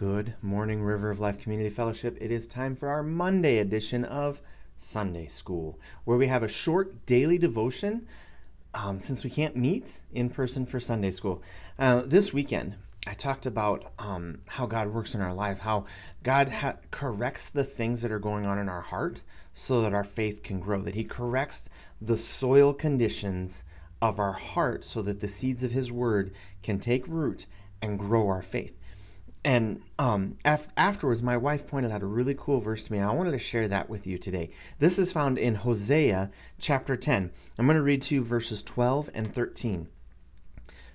Good morning, River of Life Community Fellowship. It is time for our Monday edition of Sunday School, where we have a short daily devotion since we can't meet in person for Sunday School. This weekend, I talked about how God works in our life, how God corrects the things that are going on in our heart so that our faith can grow, that He corrects the soil conditions of our heart so that the seeds of His Word can take root and grow our faith. And afterwards, my wife pointed out a really cool verse to me. I wanted to share that with you today. This is found in Hosea chapter 10. I'm going to read to you verses 12 and 13.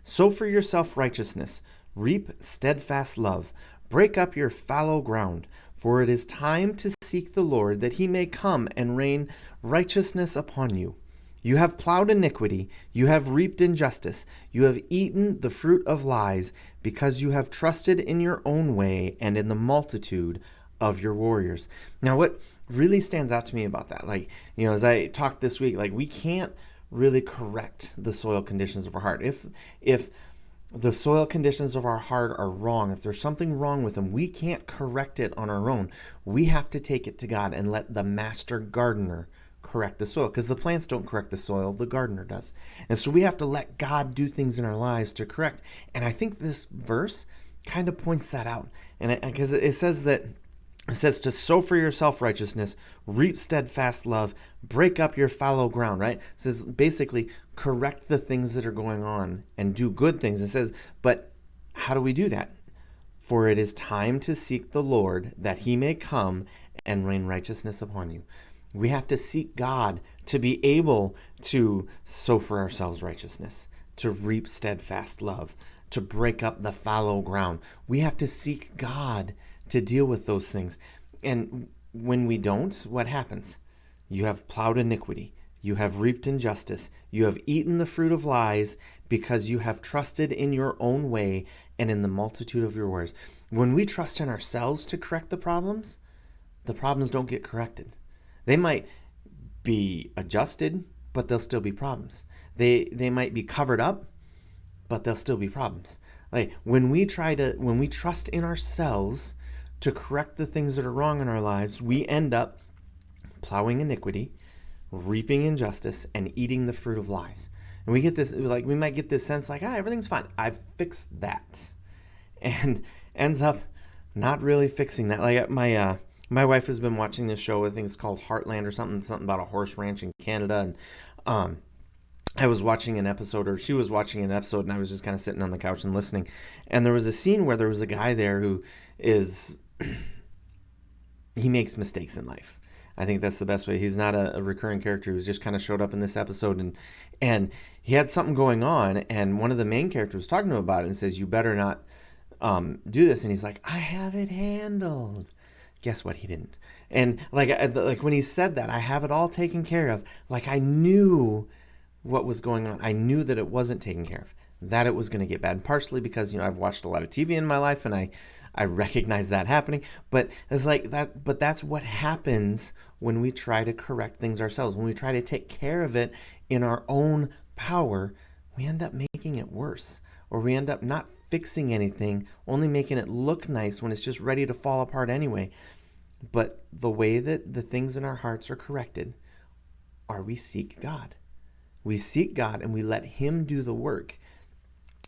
Sow for yourself righteousness, reap steadfast love, break up your fallow ground, for it is time to seek the Lord, that He may come and rain righteousness upon you. You have plowed iniquity, you have reaped injustice, you have eaten the fruit of lies, because you have trusted in your own way and in the multitude of your warriors. Now, what really stands out to me about that, as I talked this week, we can't really correct the soil conditions of our heart. If the soil conditions of our heart are wrong, if there's something wrong with them, we can't correct it on our own. We have to take it to God and let the master gardener correct the soil, because the plants don't correct the soil, the gardener does. And so we have to let God do things in our lives to correct. And I think this verse kind of points that out. And because it says to sow for yourself righteousness, reap steadfast love, break up your fallow ground, right? It says basically correct the things that are going on and do good things. It says, but how do we do that? For it is time to seek the Lord, that He may come and rain righteousness upon you. We have to seek God to be able to sow for ourselves righteousness, to reap steadfast love, to break up the fallow ground. We have to seek God to deal with those things. And when we don't, what happens? You have plowed iniquity. You have reaped injustice. You have eaten the fruit of lies, because you have trusted in your own way and in the multitude of your words. When we trust in ourselves to correct the problems don't get corrected. They might be adjusted, but they'll still be problems. They might be covered up, but they'll still be problems. When we trust in ourselves to correct the things that are wrong in our lives, we end up plowing iniquity, reaping injustice, and eating the fruit of lies. And we get this, we might get this sense everything's fine. I've fixed that. And ends up not really fixing that. My wife has been watching this show. I think it's called Heartland or something about a horse ranch in Canada. And I was watching an episode, or she was watching an episode, and I was just kind of sitting on the couch and listening. And there was a scene where there was a guy there who he makes mistakes in life. I think that's the best way. He's not a recurring character who's just kind of showed up in this episode. And he had something going on, and one of the main characters was talking to him about it and says, you better not do this. And he's like, I have it handled. Guess what? He didn't. And when he said that, I have it all taken care of. I knew what was going on. I knew that it wasn't taken care of, that it was going to get bad. Partially because I've watched a lot of TV in my life, and I recognize that happening. But it's that. But that's what happens when we try to correct things ourselves. When we try to take care of it in our own power, we end up making it worse, or we end up not fixing anything, only making it look nice when it's just ready to fall apart anyway. But the way that the things in our hearts are corrected are we seek God. We seek God and we let Him do the work.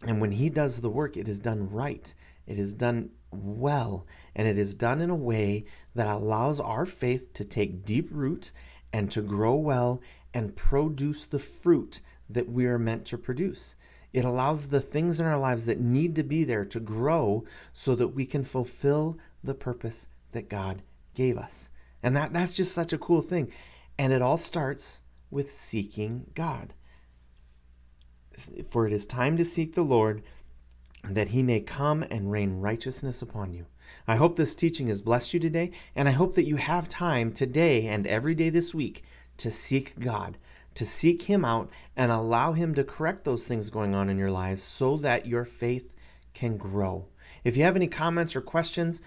And when He does the work, it is done right. It is done well. And it is done in a way that allows our faith to take deep root and to grow well and produce the fruit that we are meant to produce. It allows the things in our lives that need to be there to grow so that we can fulfill the purpose that God gave us. And that's just such a cool thing. And it all starts with seeking God. For it is time to seek the Lord, that He may come and rain righteousness upon you. I hope this teaching has blessed you today, and I hope that you have time today and every day this week to seek God, to seek Him out and allow Him to correct those things going on in your lives so that your faith can grow. If you have any comments or questions,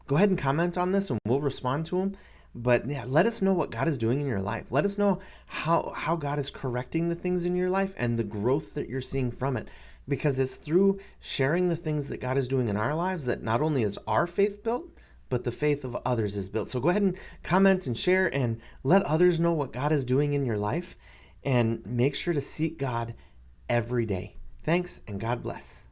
go ahead and comment on this and we'll respond to them. But yeah, let us know what God is doing in your life. Let us know how God is correcting the things in your life and the growth that you're seeing from it. because it's through sharing the things that God is doing in our lives that not only is our faith built, but the faith of others is built. So go ahead and comment and share and let others know what God is doing in your life, and make sure to seek God every day. Thanks, and God bless.